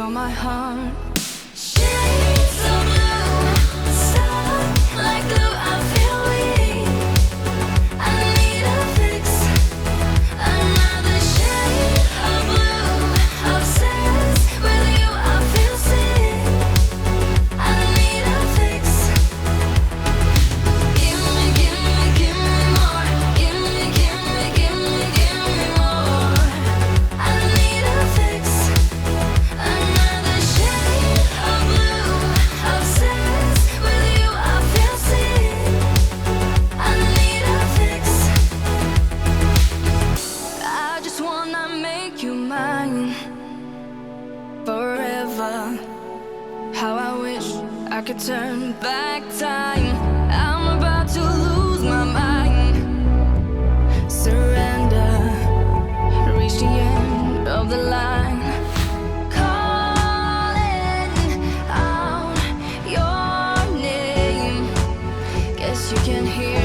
on my heart. Shades of blue, stuck like glue. I feel weak. I need a fix. Another shade of blue, obsessed with you. I feel sick. I need a fix. Give me, give me, give me more. Give me, give me, give me, give me more. I need a fix. Another shade of blue, obsessed with you. I feel sick. I need a fix. I just wanna make you mine forever. How I wish I could turn back time. I'm about to lose my mind. Surrender, reach the end of the line. Calling out your name. Guess you can hear